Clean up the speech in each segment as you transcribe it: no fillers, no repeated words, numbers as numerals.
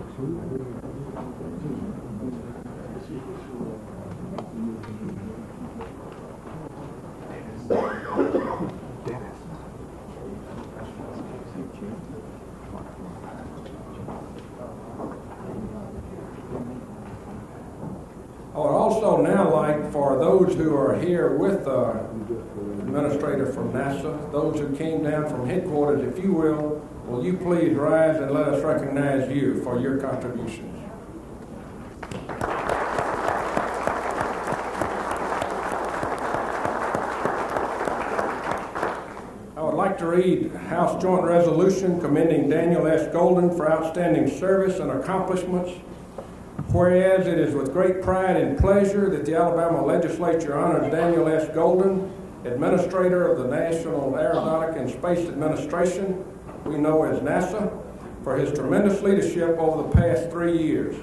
I would also now like for those who are here with the administrator from NASA, those who came down from headquarters, if you will you please rise and let us recognize you for your contributions. I would like to read House Joint Resolution commending Daniel S. Goldin for outstanding service and accomplishments. Whereas it is with great pride and pleasure that the Alabama Legislature honors Daniel S. Goldin, Administrator of the National Aeronautic and Space Administration, we know as NASA, for his tremendous leadership over the past 3 years.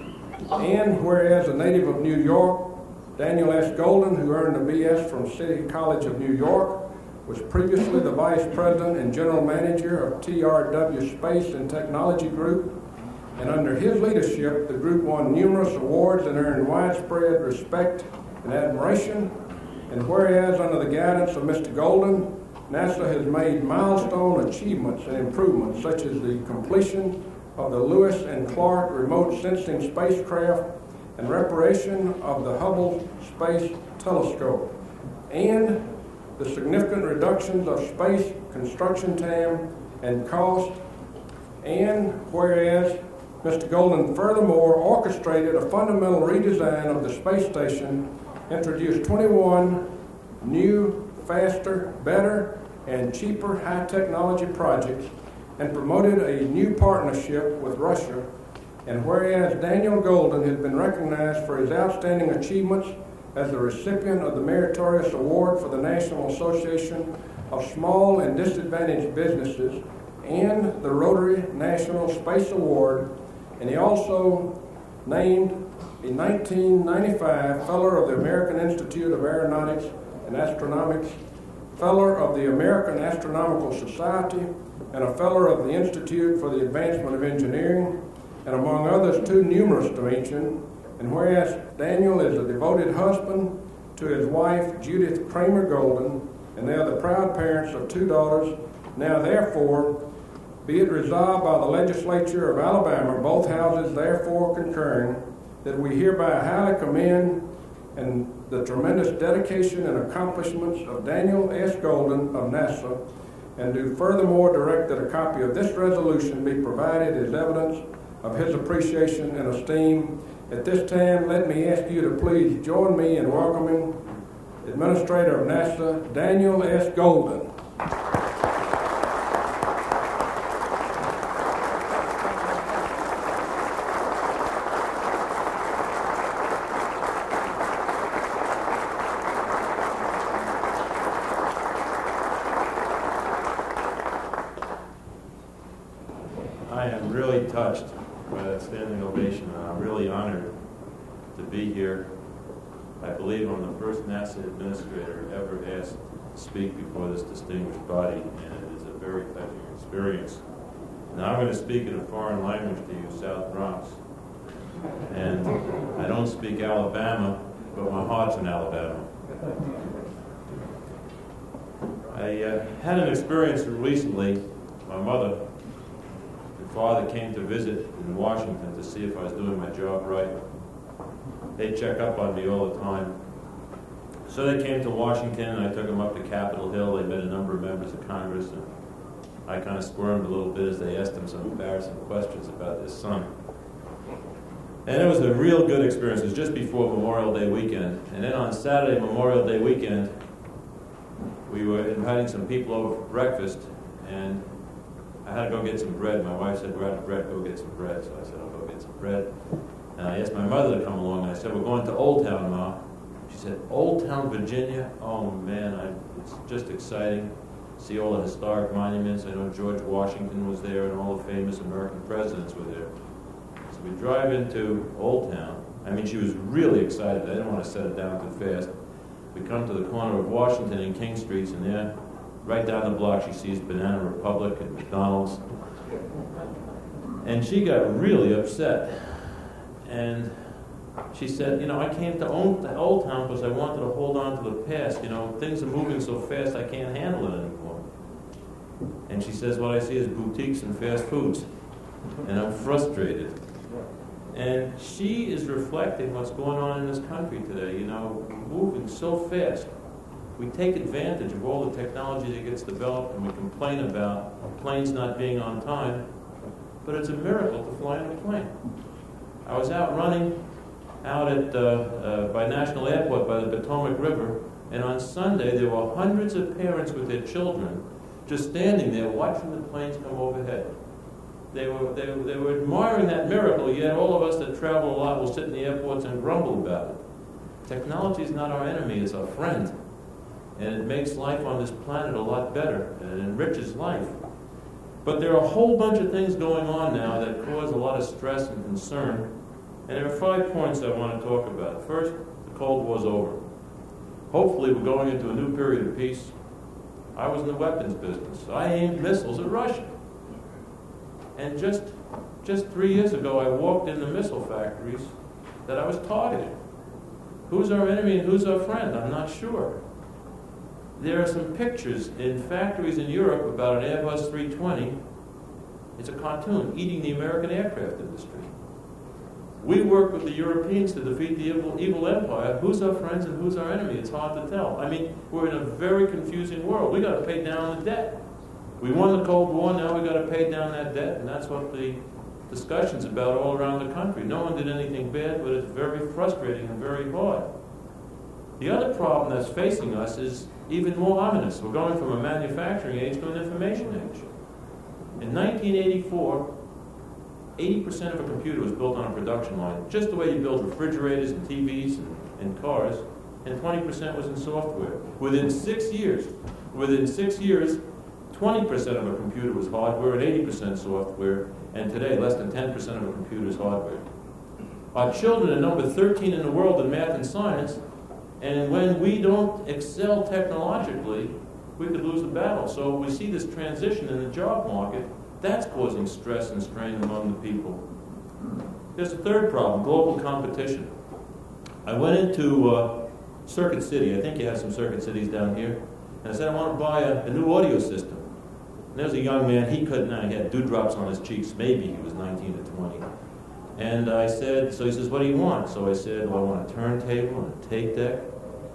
And whereas a native of New York, Daniel S. Goldin, who earned a BS from City College of New York, was previously the Vice President and General Manager of TRW Space and Technology Group, and under his leadership, the group won numerous awards and earned widespread respect and admiration. And whereas under the guidance of Mr. Goldin, NASA has made milestone achievements and improvements such as the completion of the Lewis and Clark remote sensing spacecraft and reparation of the Hubble Space Telescope, and the significant reductions of space construction time and cost. And whereas Mr. Goldin furthermore orchestrated a fundamental redesign of the space station, introduced 21 new, faster, better, and cheaper high-technology projects, and promoted a new partnership with Russia. And whereas Daniel Goldin has been recognized for his outstanding achievements as the recipient of the Meritorious Award for the National Association of Small and Disadvantaged Businesses and the Rotary National Space Award, and he also named a 1995 Fellow of the American Institute of Aeronautics and Astronomics, Fellow of the American Astronomical Society, and a Fellow of the Institute for the Advancement of Engineering, and among others too numerous to mention. And whereas Daniel is a devoted husband to his wife Judith Kramer Goldin, and they are the proud parents of 2 daughters, now therefore be it resolved by the Legislature of Alabama, both houses therefore concurring, that we hereby highly commend and the tremendous dedication and accomplishments of Daniel S. Goldin of NASA, and do furthermore direct that a copy of this resolution be provided as evidence of his appreciation and esteem. At this time, let me ask you to please join me in welcoming Administrator of NASA, Daniel S. Goldin. I am really touched by that standing ovation, and I'm really honored to be here. I believe I'm the first NASA administrator ever asked to speak before this distinguished body, and it is a very touching experience. Now I'm going to speak in a foreign language to you, South Bronx. And I don't speak Alabama, but my heart's in Alabama. I had an experience recently. My mother and father came to visit in Washington to see if I was doing my job right. They check up on me all the time. So they came to Washington, and I took them up to Capitol Hill. They met a number of members of Congress, and I kind of squirmed a little bit as they asked him some embarrassing questions about his son. And it was a real good experience. It was just before Memorial Day weekend. And then on Saturday, Memorial Day weekend, we were inviting some people over for breakfast, and I had to go get some bread. My wife said, "We're out of bread, go get some bread." So I said, "I'll go get some bread." And I asked my mother to come along, and I said, "We're going to Old Town, Ma." She said, "Old Town, Virginia? Oh, man, it's just exciting. See all the historic monuments. I know George Washington was there, and all the famous American presidents were there." So we drive into Old Town. I mean, she was really excited. I didn't want to set it down too fast. We come to the corner of Washington and King Streets, and there, right down the block, she sees Banana Republic and McDonald's. And she got really upset. And she said, you know, I came to the Old Town because I wanted to hold on to the past. You know, things are moving so fast I can't handle it anymore. And she says, what I see is boutiques and fast foods. And I'm frustrated. And she is reflecting what's going on in this country today, you know, moving so fast. We take advantage of all the technology that gets developed, and we complain about planes not being on time, but it's a miracle to fly in a plane. I was out running out at by National Airport by the Potomac River, and on Sunday there were hundreds of parents with their children just standing there watching the planes come overhead. They were admiring that miracle, yet all of us that travel a lot will sit in the airports and grumble about it. Technology is not our enemy, it's our friend. And it makes life on this planet a lot better, and it enriches life. But there are a whole bunch of things going on now that cause a lot of stress and concern, and there are 5 points I want to talk about. First, the Cold War's over. Hopefully we're going into a new period of peace. I was in the weapons business. I aimed missiles at Russia. And just 3 years ago, I walked in the missile factories that I was targeting. Who's our enemy and who's our friend? I'm not sure. There are some pictures in factories in Europe about an Airbus 320. It's a cartoon, eating the American aircraft industry. We work with the Europeans to defeat the evil empire. Who's our friends and who's our enemy? It's hard to tell. I mean, we're in a very confusing world. We got to pay down the debt. We won the Cold War, now we got to pay down that debt, and that's what the discussion's about all around the country. No one did anything bad, but it's very frustrating and very hard. The other problem that's facing us is even more ominous. We're going from a manufacturing age to an information age. In 1984, 80% of a computer was built on a production line, just the way you build refrigerators and TVs and cars, and 20% was in software. Within 6 years, 20% of a computer was hardware and 80% software, and today less than 10% of a computer is hardware. Our children are number 13 in the world in math and science, and when we don't excel technologically, we could lose the battle. So we see this transition in the job market. That's causing stress and strain among the people. There's a third problem, global competition. I went into Circuit City. I think you have some Circuit Cities down here. And I said, I want to buy a new audio system. And there's a young man, he had dewdrops on his cheeks. Maybe he was 19 to 20. And I said, so he says, what do you want? So I said, well, I want a turntable and a tape deck.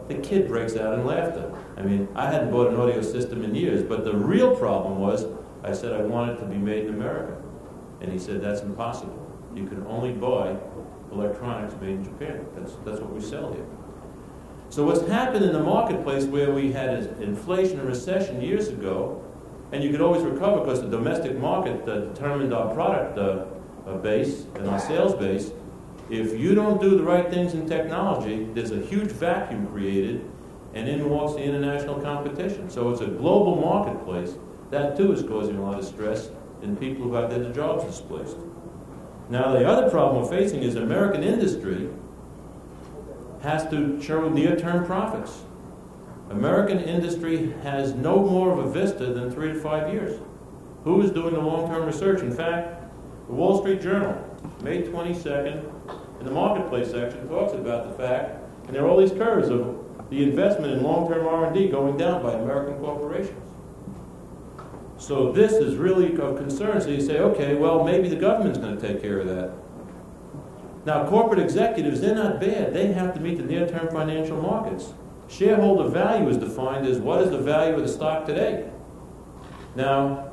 The kid breaks out in laughter. I mean, I hadn't bought an audio system in years, but the real problem was, I said I wanted it to be made in America. And he said, that's impossible. You can only buy electronics made in Japan. That's what we sell here. So what's happened in the marketplace where we had inflation and recession years ago, and you could always recover because the domestic market determined our product base and our sales base, if you don't do the right things in technology, there's a huge vacuum created, and in walks the international competition. So it's a global marketplace. That too is causing a lot of stress in people who have their jobs displaced. Now the other problem we're facing is American industry has to show near-term profits. American industry has no more of a vista than 3 to 5 years. Who is doing the long-term research? In fact, the Wall Street Journal, May 22nd, in the marketplace section, talks about the fact, and there are all these curves of the investment in long-term R&D going down by American corporations. So this is really of concern. So you say, okay, well, maybe the government's going to take care of that. Now, corporate executives, they're not bad. They have to meet the near-term financial markets. Shareholder value is defined as what is the value of the stock today. Now,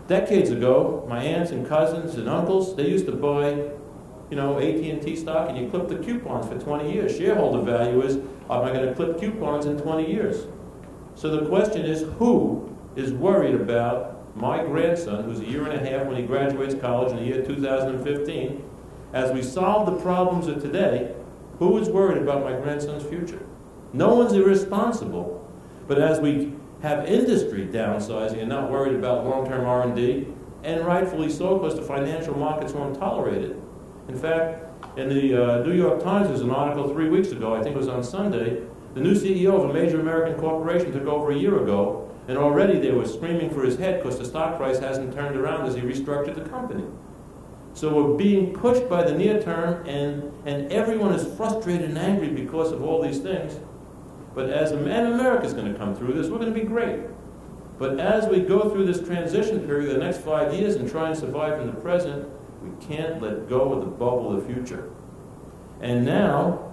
decades ago, my aunts and cousins and uncles, they used to buy, AT&T stock, and you clip the coupons for 20 years. Shareholder value is, am I going to clip coupons in 20 years? So the question is, who is worried about my grandson, who's a year and a half when he graduates college in the year 2015, as we solve the problems of today, who is worried about my grandson's future? No one's irresponsible, but as we have industry downsizing and not worried about long-term R&D, and rightfully so because the financial markets won't tolerate it. In fact, in the New York Times, there was an article 3 weeks ago, I think it was on Sunday, the new CEO of a major American corporation took over a year ago, and already they were screaming for his head because the stock price hasn't turned around as he restructured the company. So we're being pushed by the near term, and everyone is frustrated and angry because of all these things. But and America's going to come through this, we're going to be great. But as we go through this transition period, the next 5 years, and try and survive in the present, we can't let go of the bubble of the future. And now,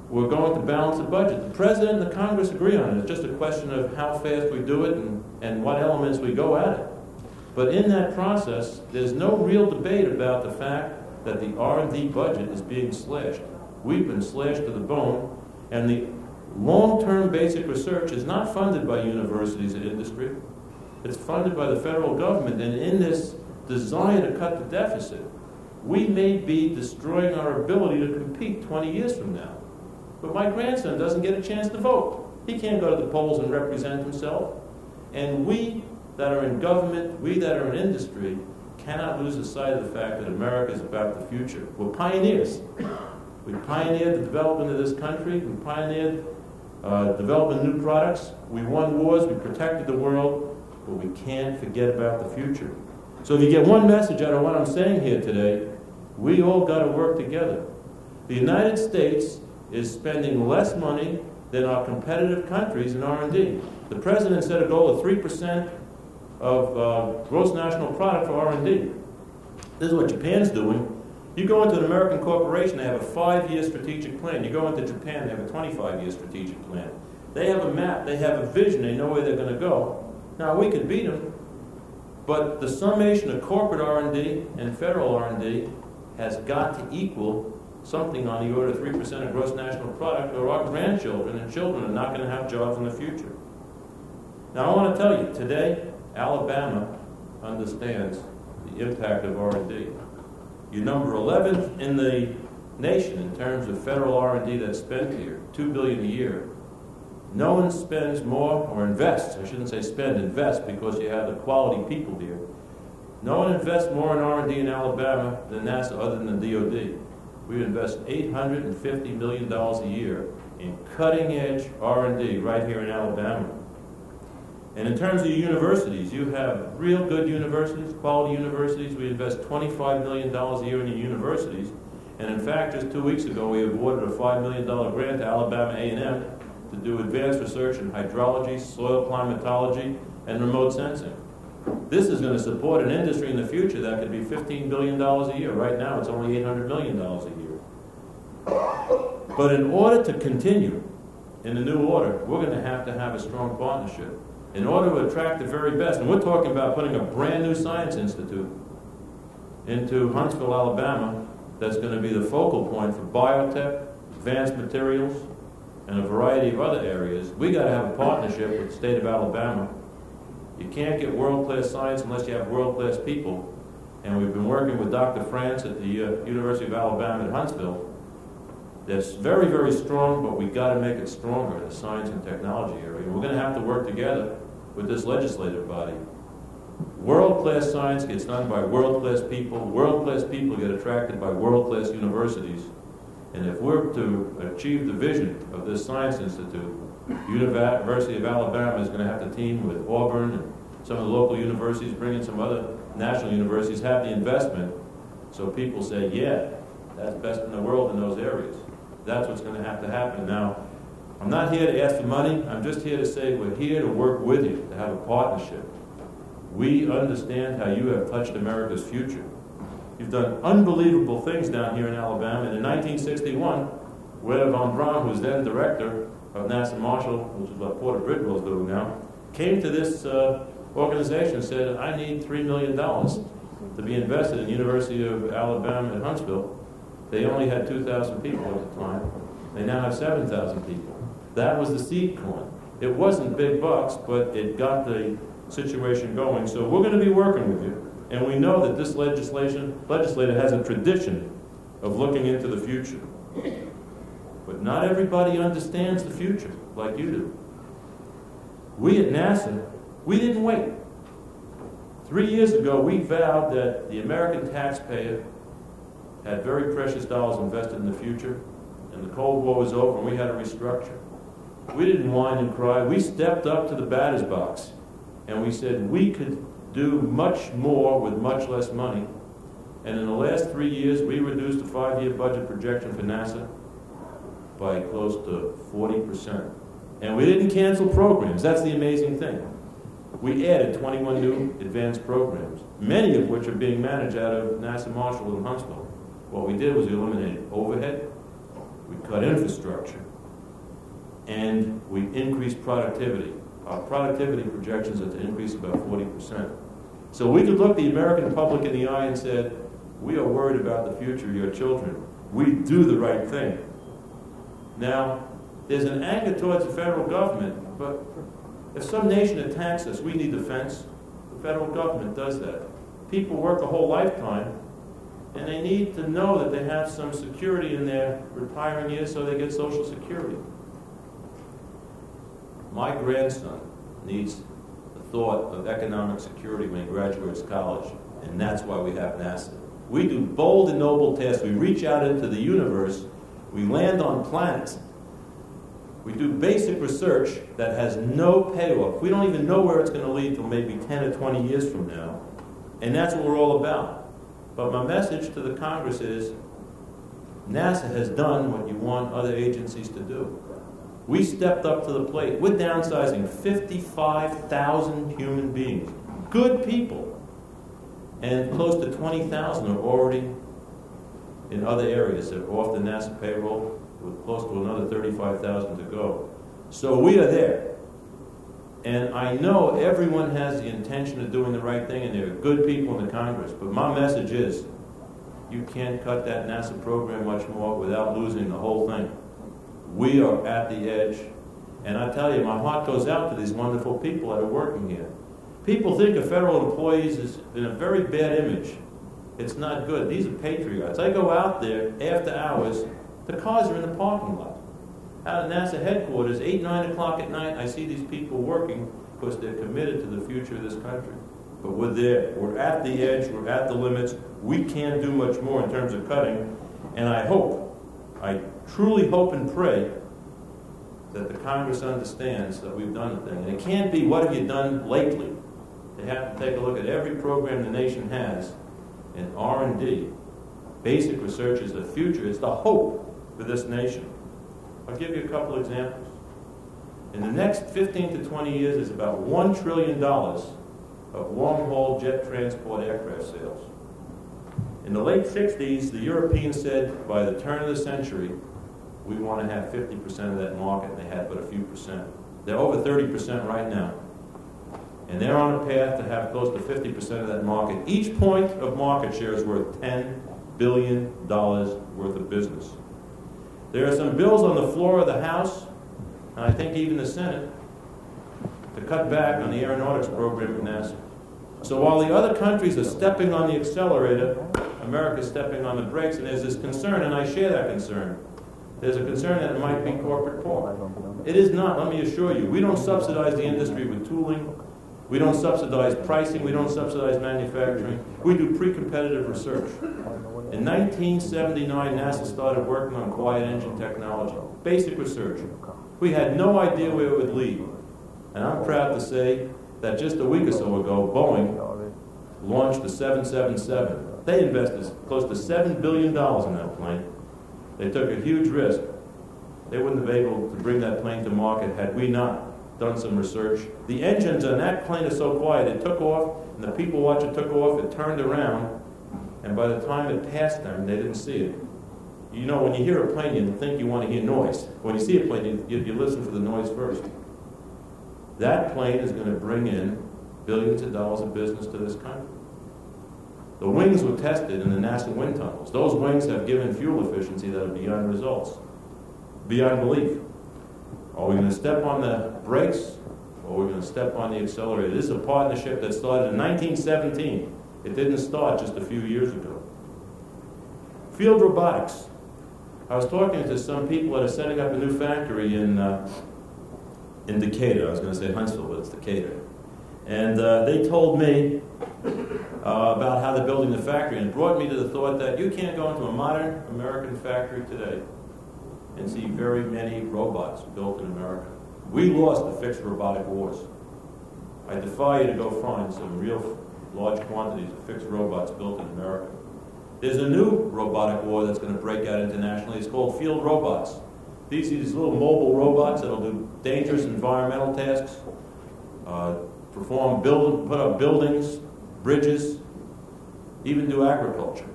we're going to balance the budget. The President and the Congress agree on it. It's just a question of how fast we do it and what elements we go at it. But in that process, there's no real debate about the fact that the R&D budget is being slashed. We've been slashed to the bone, and the long-term basic research is not funded by universities and industry. It's funded by the federal government, and in this desire to cut the deficit, we may be destroying our ability to compete 20 years from now. But my grandson doesn't get a chance to vote. He can't go to the polls and represent himself. And we that are in government, we that are in industry, cannot lose the sight of the fact that America is about the future. We're pioneers. We pioneered the development of this country. We pioneered developing new products. We won wars. We protected the world. But we can't forget about the future. So if you get one message out of what I'm saying here today, we all got to work together. The United States is spending less money than our competitive countries in R&D. The President set a goal of 3% of gross national product for R&D. This is what Japan's doing. You go into an American corporation, they have a 5-year strategic plan. You go into Japan, they have a 25-year strategic plan. They have a map, they have a vision, they know where they're going to go. Now, we could beat them, but the summation of corporate R&D and federal R&D has got to equal something on the order of 3% of gross national product, or our grandchildren and children are not going to have jobs in the future. Now, I want to tell you, today, Alabama understands the impact of R&D. You're number 11th in the nation in terms of federal R&D that's spent here, $2 billion a year. No one spends more, or invests, I shouldn't say spend, invest, because you have the quality people here. No one invests more in R&D in Alabama than NASA, other than the DOD. We invest $850 million a year in cutting-edge R&D right here in Alabama. And in terms of universities, you have real good universities, quality universities. We invest $25 million a year in the universities. And in fact, just 2 weeks ago, we awarded a $5 million grant to Alabama A&M to do advanced research in hydrology, soil climatology, and remote sensing. This is going to support an industry in the future that could be $15 billion a year. Right now, it's only $800 million a year. But in order to continue in the new order, we're going to have a strong partnership. In order to attract the very best, and we're talking about putting a brand new science institute into Huntsville, Alabama, that's going to be the focal point for biotech, advanced materials, and a variety of other areas. We got to have a partnership with the state of Alabama. You can't get world-class science unless you have world-class people. And we've been working with Dr. France at the University of Alabama at Huntsville. That's very, very strong, but we've got to make it stronger in the science and technology area. And we're going to have to work together with this legislative body. World-class science gets done by world-class people. World-class people get attracted by world-class universities. And if we're to achieve the vision of this Science Institute, University of Alabama is going to have to team with Auburn and some of the local universities, bring in some other national universities, have the investment, so people say, yeah, that's best in the world in those areas. That's what's going to happen. Now, I'm not here to ask for money. I'm just here to say we're here to work with you, to have a partnership. We understand how you have touched America's future. You've done unbelievable things down here in Alabama. And in 1961, Weda von Braun, who was then director of NASA Marshall, which is what Porter Bridgewell's doing now, came to this organization and said, I need $3 million to be invested in the University of Alabama at Huntsville. They only had 2,000 people at the time. They now have 7,000 people. That was the seed corn. It wasn't big bucks, but it got the situation going. So we're going to be working with you. And we know that this legislator has a tradition of looking into the future. But not everybody understands the future like you do. We at NASA, we didn't wait. 3 years ago, we vowed that the American taxpayer had very precious dollars invested in the future, and the Cold War was over, and we had to restructure. We didn't whine and cry. We stepped up to the batter's box, and we said we could do much more with much less money, And in the last 3 years, we reduced the 5-year budget projection for NASA by close to 40%. And we didn't cancel programs. That's the amazing thing. We added 21 new advanced programs, many of which are being managed out of NASA Marshall in Huntsville. What we did was we eliminated overhead, we cut infrastructure, and we increased productivity. Our productivity projections are to increase about 40%. So we could look the American public in the eye and said, we are worried about the future of your children. We do the right thing. Now, there's an anger towards the federal government, but if some nation attacks us, we need defense. The federal government does that. People work a whole lifetime, and they need to know that they have some security in their retiring years so they get Social Security. My grandson needs the thought of economic security when he graduates college, and that's why we have NASA. We do bold and noble tasks. We reach out into the universe. We land on planets. We do basic research that has no payoff. We don't even know where it's going to lead till maybe 10 or 20 years from now. And that's what we're all about. But my message to the Congress is, NASA has done what you want other agencies to do. We stepped up to the plate. We're downsizing 55,000 human beings, good people. And close to 20,000 are already in other areas that are off the NASA payroll, with close to another 35,000 to go. So we are there. And I know everyone has the intention of doing the right thing, and there are good people in the Congress. But my message is, you can't cut that NASA program much more without losing the whole thing. We are at the edge. And I tell you, my heart goes out to these wonderful people that are working here. People think of federal employees as in a very bad image. It's not good. These are patriots. I go out there after hours. The cars are in the parking lot. Out at NASA headquarters, 8, 9 o'clock at night, I see these people working because they're committed to the future of this country. But we're there. We're at the edge. We're at the limits. We can't do much more in terms of cutting. And I truly hope and pray that the Congress understands that we've done the thing. And it can't be, what have you done lately? They have to take a look at every program the nation has, and R&D. Basic research is the future. It's the hope for this nation. I'll give you a couple examples. In the next 15 to 20 years, there's about $1 trillion of long-haul jet transport aircraft sales. In the late 60s, the Europeans said by the turn of the century, we want to have 50% of that market, and they had but a few percent. They're over 30% right now. And they're on a path to have close to 50% of that market. Each point of market share is worth $10 billion worth of business. There are some bills on the floor of the House, and I think even the Senate, to cut back on the aeronautics program at NASA. So while the other countries are stepping on the accelerator, America's stepping on the brakes, and there's this concern, and I share that concern. There's a concern that it might be corporate pork. It is not, let me assure you. We don't subsidize the industry with tooling. We don't subsidize pricing. We don't subsidize manufacturing. We do pre-competitive research. In 1979, NASA started working on quiet engine technology, basic research. We had no idea where it would lead. And I'm proud to say that just a week or so ago, Boeing launched the 777. They invested close to $7 billion in that plane. They took a huge risk. They wouldn't have been able to bring that plane to market had we not done some research. The engines on that plane are so quiet, it took off, and the people watch it took off, it turned around, and by the time it passed them, they didn't see it. You know, when you hear a plane, you think you want to hear noise. When you see a plane, you listen for the noise first. That plane is going to bring in billions of dollars of business to this country. The wings were tested in the NASA wind tunnels. Those wings have given fuel efficiency that are beyond results, beyond belief. Are we going to step on the brakes, or are we going to step on the accelerator? This is a partnership that started in 1917. It didn't start just a few years ago. Field robotics. I was talking to some people that are setting up a new factory in Decatur. I was going to say Huntsville, but it's Decatur. And they told me about how they're building the factory, and it brought me to the thought that you can't go into a modern American factory today and see very many robots built in America. We lost the fixed robotic wars. I defy you to go find some real large quantities of fixed robots built in America. There's a new robotic war that's going to break out internationally. It's called field robots. These are these little mobile robots that'll do dangerous environmental tasks, put up buildings, bridges, even do agriculture.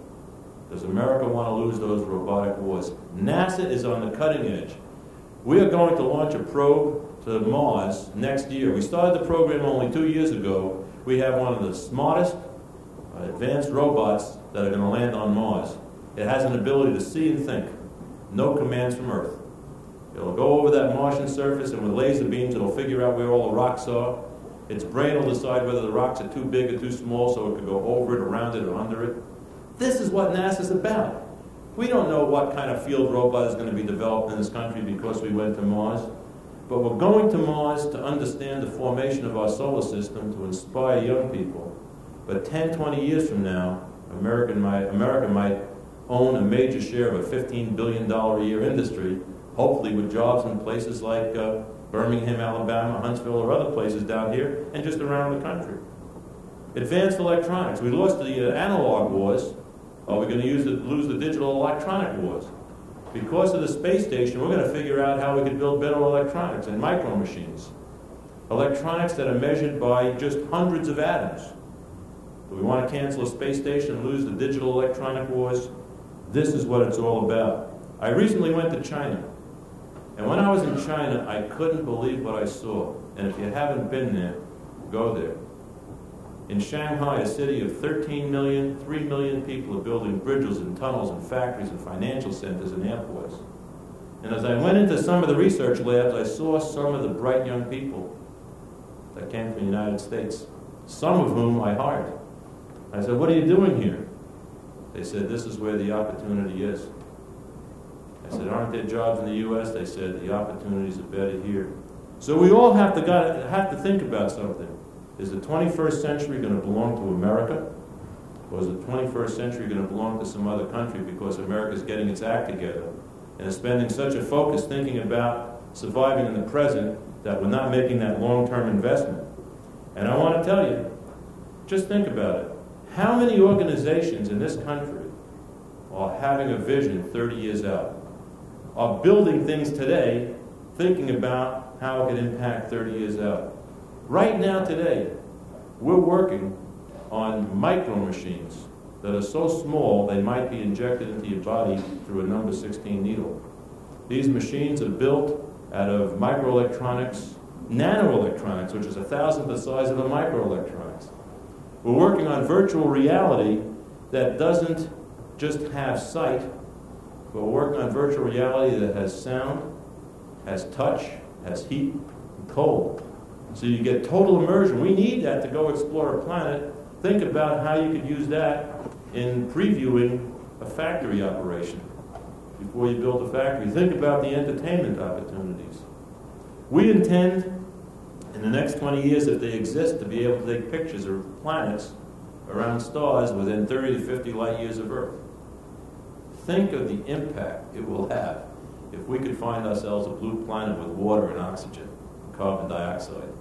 Does America want to lose those robotic wars? NASA is on the cutting edge. We are going to launch a probe to Mars next year. We started the program only 2 years ago. We have one of the smartest, advanced robots that are going to land on Mars. It has an ability to see and think. No commands from Earth. It'll go over that Martian surface, and with laser beams, it'll figure out where all the rocks are. Its brain will decide whether the rocks are too big or too small, so it could go over it, around it, or under it. This is what NASA's about. We don't know what kind of field robot is going to be developed in this country because we went to Mars. But we're going to Mars to understand the formation of our solar system, to inspire young people. But 10, 20 years from now, America might own a major share of a $15 billion a year industry, hopefully with jobs in places like Birmingham, Alabama, Huntsville, or other places down here, and just around the country. Advanced electronics. We lost the analog wars. Are we going to lose the digital electronic wars? Because of the space station, we're going to figure out how we could build better electronics and micro machines. Electronics that are measured by just hundreds of atoms. Do we want to cancel a space station and lose the digital electronic wars? This is what it's all about. I recently went to China. And when I was in China, I couldn't believe what I saw. And if you haven't been there, go there. In Shanghai, a city of 13 million, 3 million people are building bridges and tunnels and factories and financial centers and airports. And as I went into some of the research labs, I saw some of the bright young people that came from the United States, some of whom I hired. I said, "What are you doing here?" They said, "This is where the opportunity is." I said, "Aren't there jobs in the U.S.?" They said, "The opportunities are better here." So we all have to think about something. Is the 21st century going to belong to America? Or is the 21st century going to belong to some other country because America is getting its act together and is spending such a focus thinking about surviving in the present that we're not making that long-term investment? And I want to tell you, just think about it. How many organizations in this country are having a vision 30 years out, are building things today thinking about how it can impact 30 years out? Right now, today, we're working on micro machines that are so small they might be injected into your body through a number 16 needle. These machines are built out of microelectronics, nanoelectronics, which is 1,000th the size of a microelectronics. We're working on virtual reality that doesn't just have sight, but we're working on virtual reality that has sound, has touch, has heat, and cold. So you get total immersion. We need that to go explore a planet. Think about how you could use that in previewing a factory operation before you build a factory. Think about the entertainment opportunities. We intend, in the next 20 years, if they exist, to be able to take pictures of planets around stars within 30 to 50 light years of Earth. Think of the impact it will have if we could find ourselves a blue planet with water and oxygen, carbon dioxide.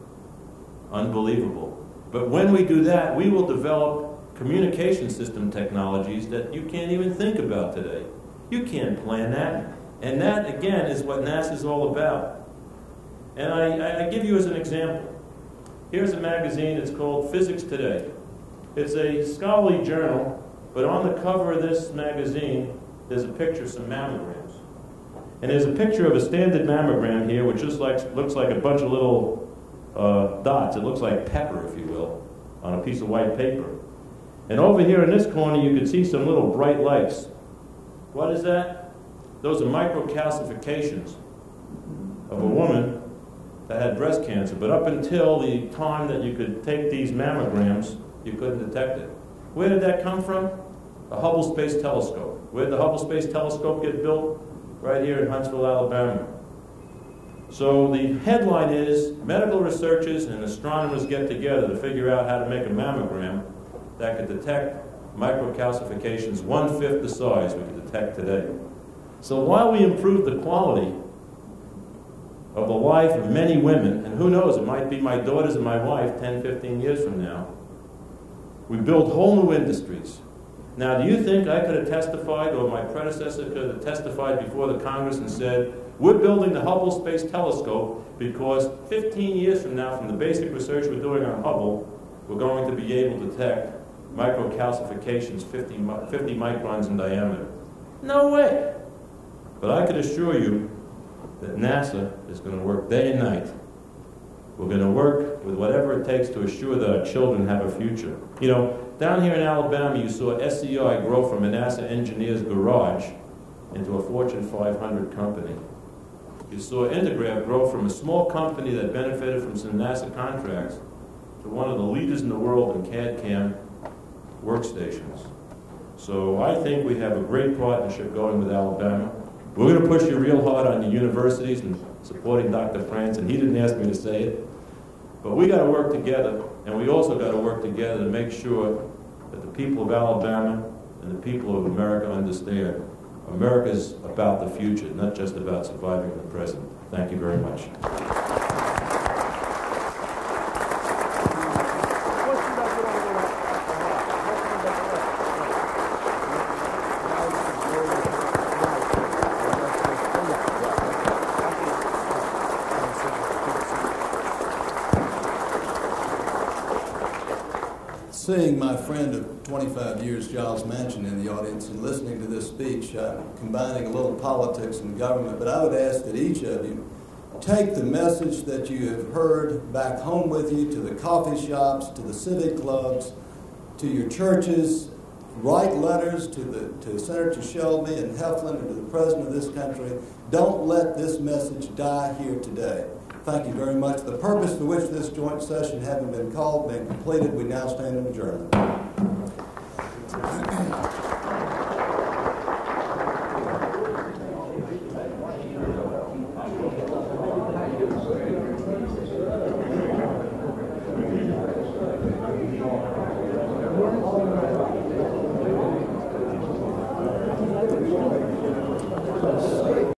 Unbelievable. But when we do that, we will develop communication system technologies that you can't even think about today. You can't plan that. And that, again, is what NASA is all about. And I give you as an example. Here's a magazine. It's called Physics Today. It's a scholarly journal, but on the cover of this magazine, there's a picture of some mammograms. And there's a picture of a standard mammogram here, which just looks like a bunch of little dots. It looks like pepper, if you will, on a piece of white paper. And over here in this corner, you can see some little bright lights. What is that? Those are microcalcifications of a woman that had breast cancer. But up until the time that you could take these mammograms, you couldn't detect it. Where did that come from? The Hubble Space Telescope. Where did the Hubble Space Telescope get built? Right here in Huntsville, Alabama. So the headline is, medical researchers and astronomers get together to figure out how to make a mammogram that could detect microcalcifications 1/5 the size we could detect today. So while we improve the quality of the life of many women, and who knows, it might be my daughters and my wife 10, 15 years from now, we build whole new industries. Now, do you think I could have testified, or my predecessor could have testified before the Congress and said, we're building the Hubble Space Telescope because 15 years from now, from the basic research we're doing on Hubble, we're going to be able to detect microcalcifications 50 microns in diameter? No way. But I could assure you that NASA is going to work day and night. We're going to work with whatever it takes to assure that our children have a future. You know, down here in Alabama, you saw SCI grow from a NASA engineer's garage into a Fortune 500 company. You saw Integraph grow from a small company that benefited from some NASA contracts to one of the leaders in the world in CAD/CAM workstations. So I think we have a great partnership going with Alabama. We're going to push you real hard on the universities and supporting Dr. France, and he didn't ask me to say it. But we got to work together, and we also got to work together to make sure that the people of Alabama and the people of America understand America's about the future, not just about surviving the present. Thank you very much. Seeing my friend of 25 years, Giles Manchin, in the audience and listening to this speech, I'm combining a little politics and government, but I would ask that each of you take the message that you have heard back home with you to the coffee shops, to the civic clubs, to your churches, write letters to Senator Shelby and Heflin and to the President of this country. Don't let this message die here today. Thank you very much. The purpose for which this joint session having been called, being completed, we now stand in adjournment.